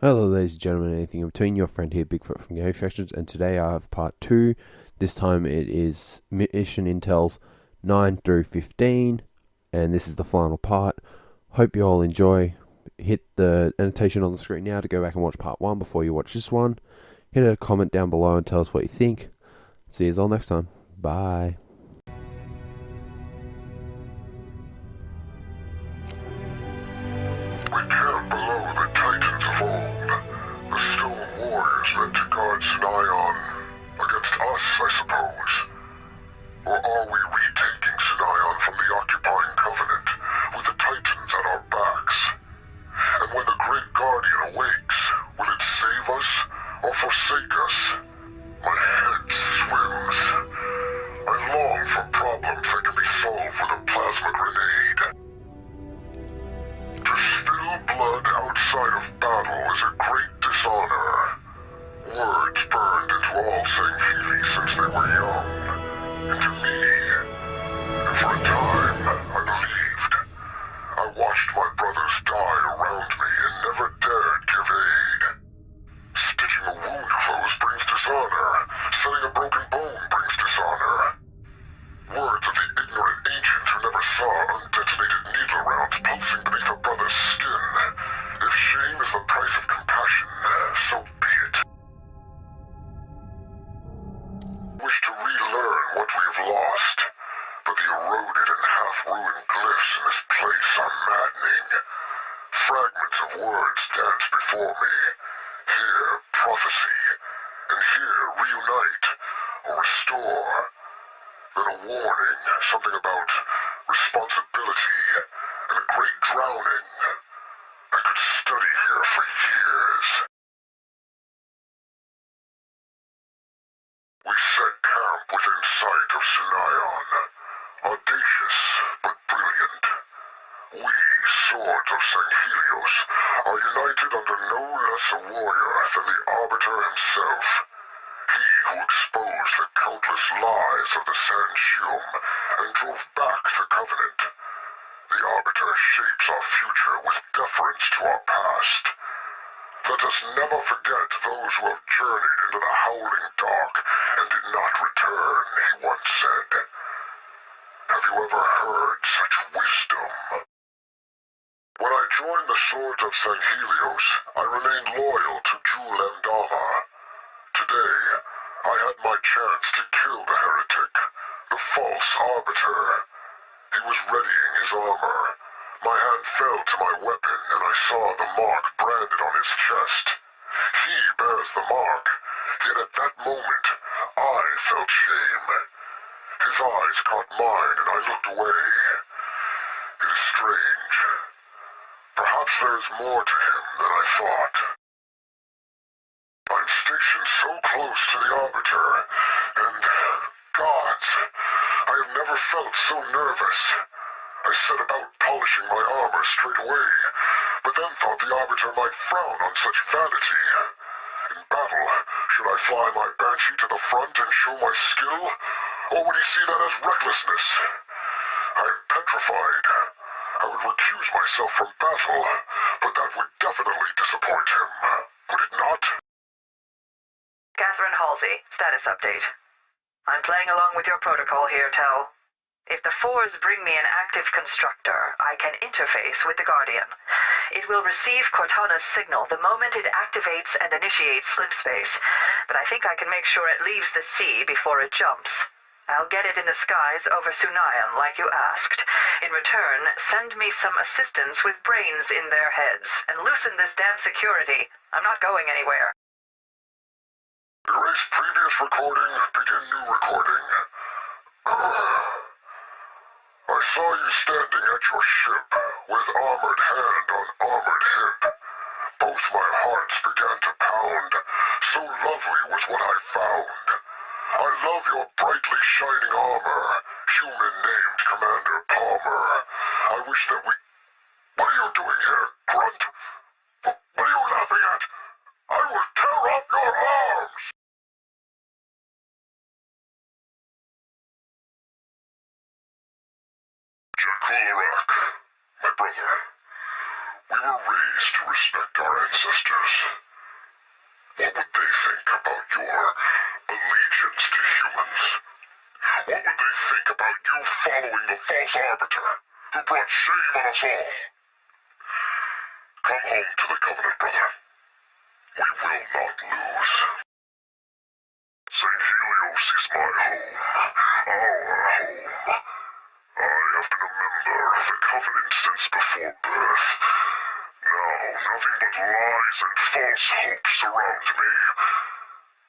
Hello, ladies and gentlemen, anything in between, your friend here, Bigfoot from Game Factions, and today I have part 2. This time it is Mission Intels 9 through 15, and this is the final part. Hope you all enjoy. Hit the annotation on the screen now to go back and watch part 1 before you watch this one. Hit a comment down below and tell us what you think. See you all next time. Bye. We camp below the Titans of old, the stone warriors meant to guard Sinion. Against us, I suppose. Or are we retaking Sinion from the occupying Covenant, with the Titans at our backs? And when the Great Guardian awakes, will it save us, or forsake us? My head swims. I long for problems that can be solved with a plasma grenade. To spill blood outside of battle is a great dishonor. Words burned into all Sangheili since they were young. Into me. And for a time, I believed. I watched my brothers die around me and never dared give aid. Stitching a wound close brings dishonor. Setting a broken bone brings dishonor. Words of the ignorant ancient who never saw undetonated needle rounds pulsing beneath a brother's skin. If shame is the price of compassion, so be it. Wish to relearn what we have lost, but the eroded and half-ruined glyphs in this place are maddening. Fragments of words dance before me. Here, prophecy, and here, reunite, or restore. Then a warning, something about responsibility and a great drowning. I could study here for years. We set camp within sight of Sinion. Audacious, but brilliant. We, Swords of Sanghelios, are united under no less a warrior than the Arbiter himself. He who exposed the countless lies of the San'Shyum and drove back the Covenant. The Arbiter shapes our future with deference to our past. Let us never forget those who have journeyed into the howling dark and did not return, he once said. Have you ever heard such wisdom? When I joined the Swords of Sanghelios, I remained loyal to Jul 'Mdama. Today, I had my chance to kill the heretic, the false Arbiter. He was readying his armor. My hand fell to my weapon and I saw the mark branded on his chest. He bears the mark, yet at that moment, I felt shame. His eyes caught mine and I looked away. It is strange. Perhaps there is more to him than I thought. I'm stationed so close to the Arbiter, and, gods, I have never felt so nervous. I set about polishing my armor straight away, but then thought the Arbiter might frown on such vanity. In battle, should I fly my Banshee to the front and show my skill, or would he see that as recklessness? I'm petrified. I would recuse myself from battle, but that would definitely disappoint him, would it not? Catherine Halsey, status update. I'm playing along with your protocol here, Tel. If the Fours bring me an active constructor, I can interface with the Guardian. It will receive Cortana's signal the moment it activates and initiates slip space, but I think I can make sure it leaves the sea before it jumps. I'll get it in the skies over Sunion, like you asked. In return, send me some assistants with brains in their heads, and loosen this damn security. I'm not going anywhere. Erase previous recording, begin new recording. I saw you standing at your ship, with armored hand on armored hip. Both my hearts began to pound, so lovely was what I found. I love your brightly shining armor, human named Commander Palmer. I wish that we... What are you doing here, Grunt? What are you laughing at? I will tear off your arms! Jakularak, my brother. We were raised to respect our ancestors? What would they think about your allegiance to humans? What would they think about you following the false arbiter, who brought shame on us all? Come home to the Covenant, brother. We will not lose. St. Helios is my home. Our home. I have been a member of the Covenant since before birth. Now, nothing but lies and false hopes surround me.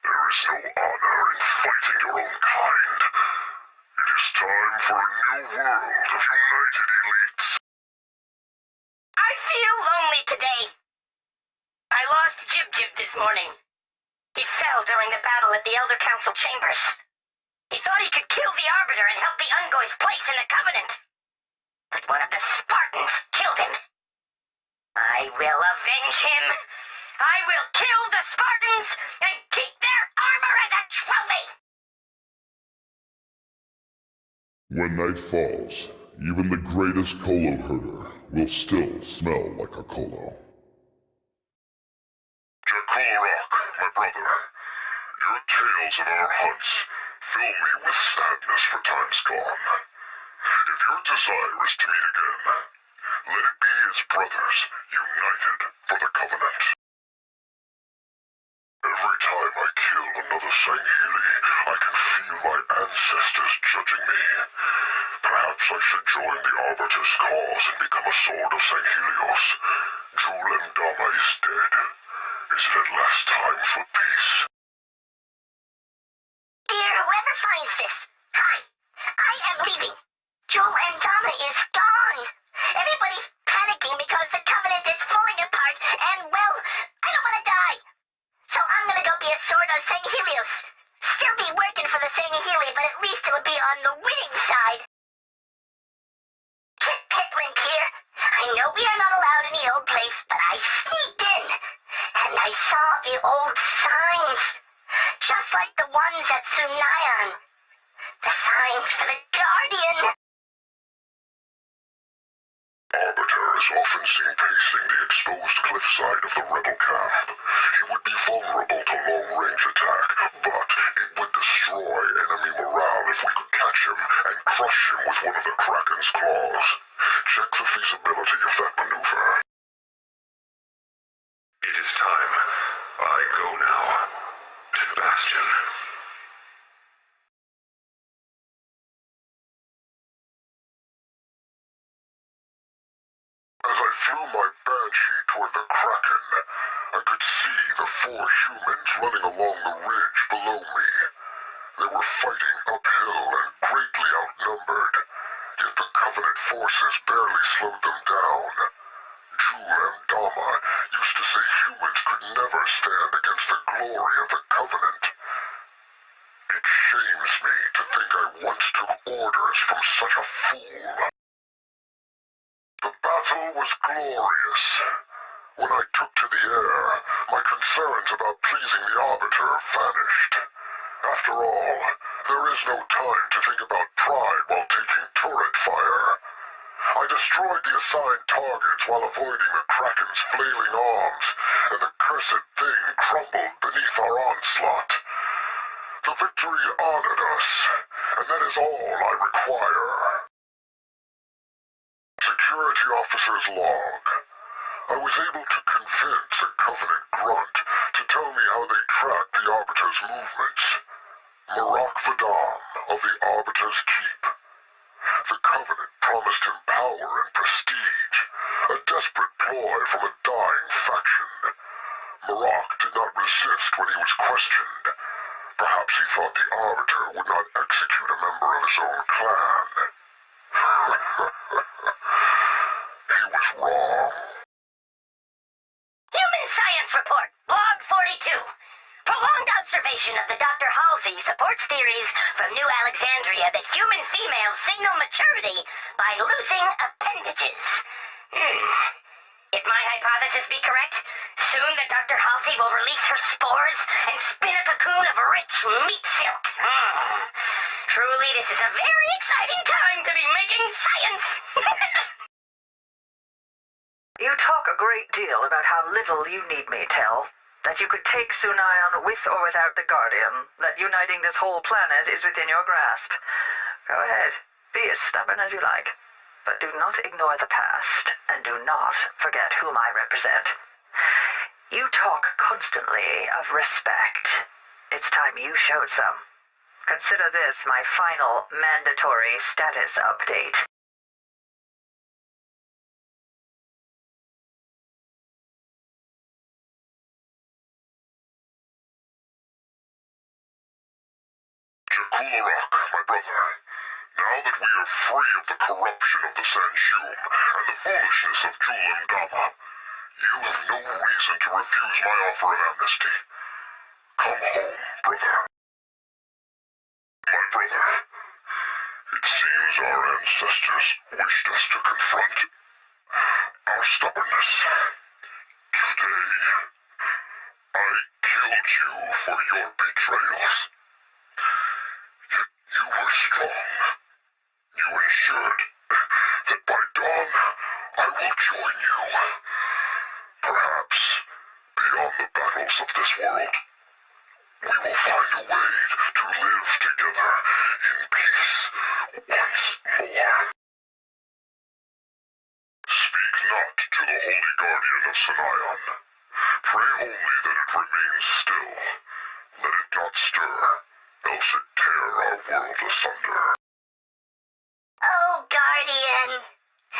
There is no honor in fighting your own kind. It is time for a new world of united elites. I feel lonely today. I lost Jib-Jib this morning. He fell during the battle at the Elder Council chambers. He thought he could kill the Arbiter and help the Ungoy's place in the Covenant. But one of the Spartans killed him. I will avenge him. I will kill the Spartans and keep their armor as a trophy. When night falls, even the greatest Colo herder will still smell like a Colo. Jakulorok, my brother, your tales of our hunts fill me with sadness for times gone. If your desire is to meet again, let it be as brothers united for the Covenant. Every time I kill another Sangheli, I can feel my ancestors judging me. Perhaps I should join the Arbiter's cause and become a Sword of Sanghelios. Julem Dama is dead. Is it at last time for peace? Dear whoever finds this, hi. I am leaving. Julem Dama is gone. Everybody's panicking because the Covenant is falling apart, and, well, I don't want to die. So I'm gonna go be a Sword of Sanghelios. Still be working for the Sangheli, but at least it'll be on the winning side. Kit Pitlimp here. I know we are not allowed in the old place, but I sneaked in. And I saw the old signs. Just like the ones at Sunayan. The signs for the Guardian. Arbiter is often seen pacing the exposed cliffside of the rebel camp. He would be vulnerable to long-range attack, but it would destroy enemy morale if we could catch him and crush him with one of the Kraken's claws. Check the feasibility of that maneuver. It is time. I go now. To Bastion. As I flew my Banshee toward the Kraken, I could see the 4 humans running along the ridge below me. They were fighting uphill and greatly outnumbered, yet the Covenant forces barely slowed them down. Julem Dama used to say humans could never stand against the glory of the Covenant. It shames me to think I once took orders from such a fool. The battle was glorious. When I took to the air, my concerns about pleasing the Arbiter vanished. After all, there is no time to think about pride while taking turret fire. I destroyed the assigned targets while avoiding the Kraken's flailing arms, and the cursed thing crumbled beneath our onslaught. The victory honored us, and that is all I require. Security Officer's log. I was able to convince a Covenant grunt to tell me how they tracked the Arbiter's movements. Marak Vadam of the Arbiter's Keep. The Covenant promised him power and prestige, a desperate ploy from a dying faction. Marak did not resist when he was questioned. Perhaps he thought the Arbiter would not execute a member of his own clan. He was wrong. Human Science Report, Log 42. Prolonged observation of the Dr. Halsey supports theories from New Alexandria that human females signal maturity by losing appendages. If my hypothesis be correct, soon the Dr. Halsey will release her spores and spin a cocoon of rich meat silk. Truly, this is a very exciting time to be making science. You talk a great deal about how little you need me, Tel. That you could take Sunayon with or without the Guardian. That uniting this whole planet is within your grasp. Go ahead. Be as stubborn as you like. But do not ignore the past, and do not forget whom I represent. You talk constantly of respect. It's time you showed some. Consider this my final mandatory status update. Jakularak, my brother, now that we are free of the corruption of the Sanshum and the foolishness of Julim Dama, you have no reason to refuse my offer of amnesty. Come home, brother. My brother, it seems our ancestors wished us to confront our stubbornness. Today, I killed you for your betrayals. You were strong. You ensured that by dawn I will join you. Perhaps, beyond the battles of this world, we will find a way to live together in peace once more. Speak not to the Holy Guardian of Sunayon. Pray only that it remains still. Let it not stir, else it tear our world asunder. Oh, Guardian.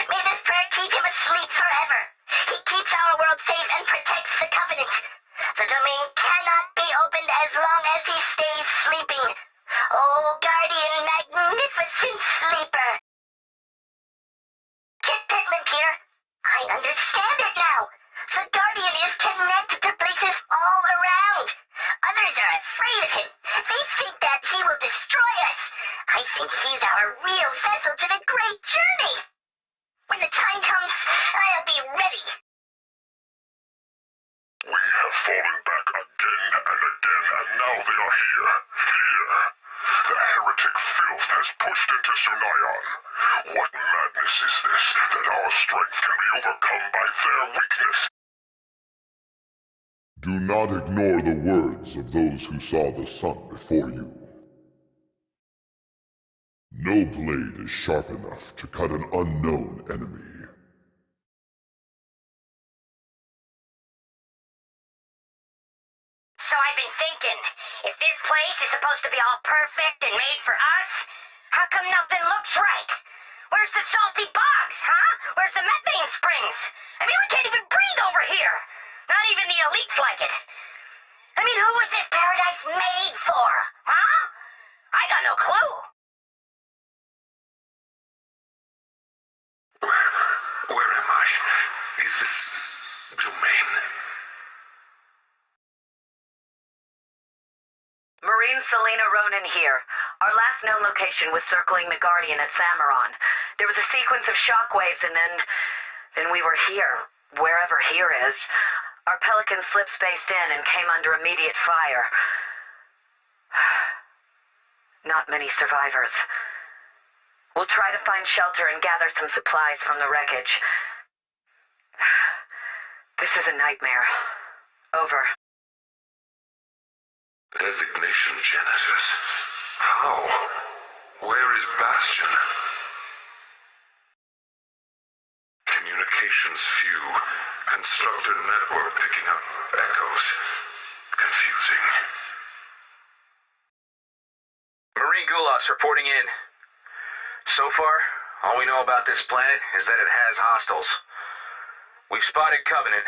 May this prayer keep him asleep forever. He keeps our world safe and protects the Covenant. The domain cannot be opened as long as he stays sleeping. Oh, Guardian, magnificent sleeper. Kit Pitlimp here. I understand it now. The Guardian is connected to places all around. Others are afraid of him. They think that he will destroy us. I think he's our real vessel to the great journey. When the time comes, I'll be ready. We have fallen back again and again, and now they are here. Here. The heretic filth has pushed into Sunayon. What madness is this, that our strength can be overcome by their weakness? Do not ignore the words of those who saw the sun before you. No blade is sharp enough to cut an unknown enemy. So I've been thinking, if this place is supposed to be all perfect and made for us, how come nothing looks right? Where's the salty bogs, huh? Where's the methane springs? I mean, we can't even breathe over here. Not even the elites like it. I mean, who was this paradise made for, huh? I got no clue. Where am I? Is this domain? Marine Selena Ronan here. Our last known location was circling the Guardian at Samaron. There was a sequence of shockwaves and then we were here, wherever here is. Our Pelican slip-spaced in and came under immediate fire. Not many survivors. We'll try to find shelter and gather some supplies from the wreckage. This is a nightmare. Over. Designation Genesis. How? Where is Bastion? Communications few. Constructor network picking up echoes. Confusing. Marine Gulas reporting in. So far, all we know about this planet is that it has hostiles. We've spotted Covenant.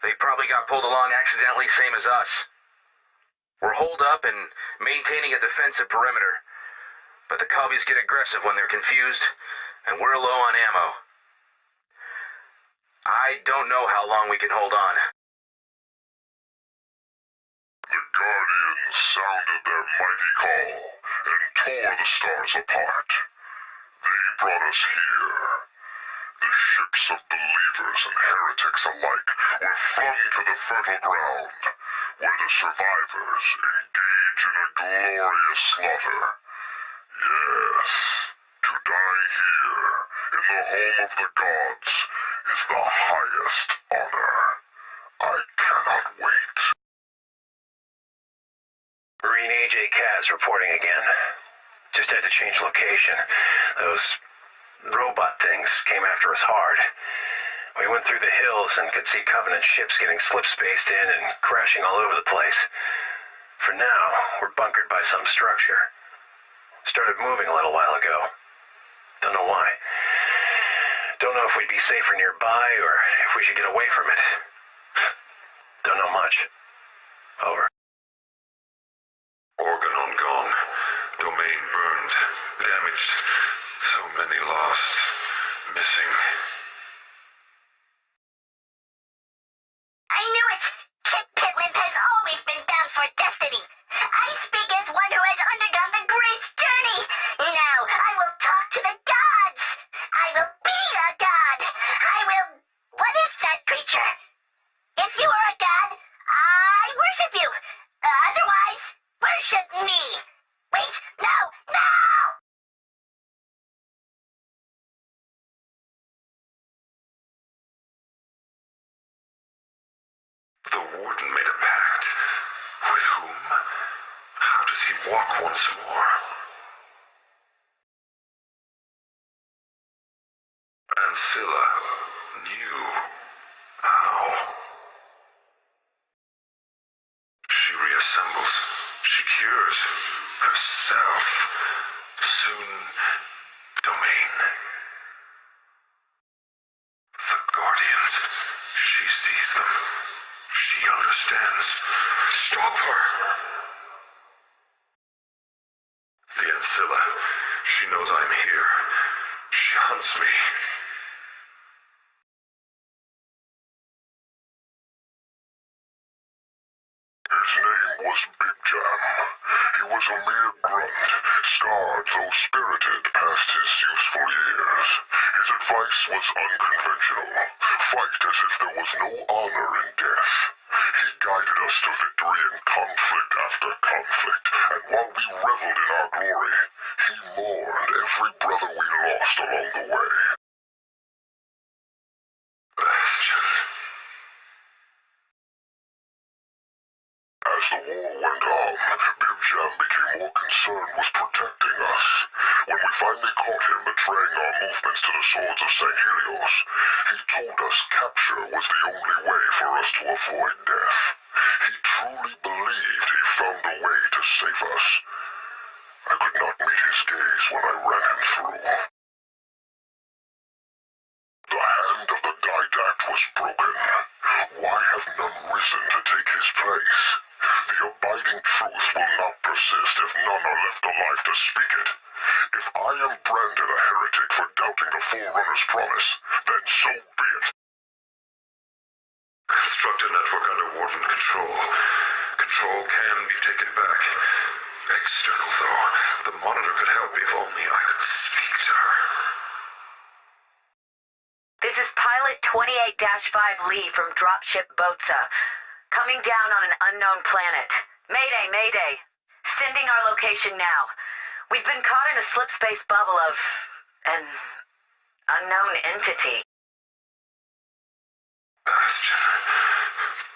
They probably got pulled along accidentally, same as us. We're holed up and maintaining a defensive perimeter. But the Cubbies get aggressive when they're confused, and we're low on ammo. I don't know how long we can hold on. The Guardians sounded their mighty call and tore the stars apart. They brought us here. The ships of believers and heretics alike were flung to the fertile ground, where the survivors engage in a glorious slaughter. Yes, to die here, in the home of the gods, is the highest honor. I cannot wait. Marine AJ Kaz reporting again. Just had to change location. Those robot things came after us hard. We went through the hills and could see Covenant ships getting slip-spaced in and crashing all over the place. For now, we're bunkered by some structure. Started moving a little while ago. Don't know why. Don't know if we'd be safer nearby or if we should get away from it. Don't know much. Over. Organon gone. Domain burned. Damaged. So many lost. Missing. I knew it! Kit Pitland has always been bound for destiny. I speak as one who has undergone the great journey. Now I will talk to the gods. I will be a god. I will... What is that creature? If you are a god, I worship you. Otherwise, worship me. Wait, no, no! The Warden made a pact. With whom? How does he walk once more? Ancilla knew how. She reassembles. She cures herself. Soon, Domain. The Guardians. She sees them. She understands. Stop her! The Ancilla. She knows I'm here. She hunts me. His name was Big Jam. He was a mere grunt, scarred though spirited past his useful years. His advice was unconventional. Fight as if there was no honor in death. He guided us to victory in conflict after conflict, and while we reveled in our glory, he mourned every brother we lost along the way. Bastion. As the war went on, Big Jam became more concerned with protecting us. When we finally caught him betraying our movements to the Swords of St. Helios, he told us capture was the only way for us to avoid death. He truly believed he found a way to save us. I could not meet his gaze when I ran him through. The hand of the Didact was broken. Why have none risen to take his place? The abiding truth will not persist if none are left alive to speak it. If I am branded a heretic for doubting the Forerunner's promise, then so be it. Construct a network under Warden control. Control can be taken back. External, though. The Monitor could help if only I could speak to her. This is Pilot 28-5 Lee from Dropship Boatsa. Coming down on an unknown planet. Mayday, mayday. Sending our location now. We've been caught in a slip-space bubble of... an unknown entity. Bastion.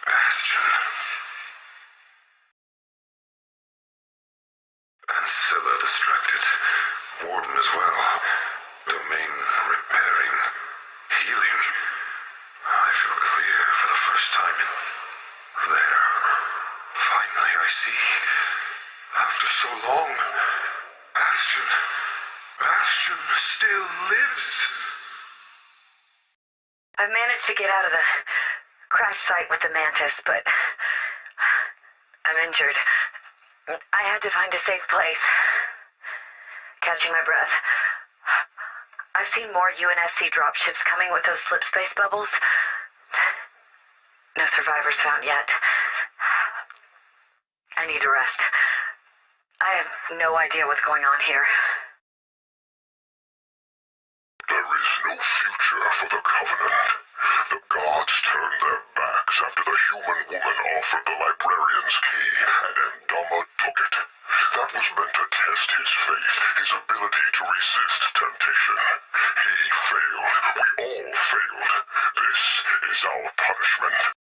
Bastion. Ancilla distracted. Warden as well. Domain repairing. Healing. I feel clear for the first time in... there. Finally I see. After so long. Bastion. Bastion still lives. I've managed to get out of the crash site with the Mantis, but I'm injured. I had to find a safe place. Catching my breath. I've seen more UNSC dropships coming with those slip space bubbles. No survivors found yet. I need a rest. I have no idea what's going on here. There is no future for the Covenant. The gods turned their backs after the human woman offered the Librarian's key, and Endama took it. That was meant to test his faith, his ability to resist temptation. He failed. We all failed. This is our punishment.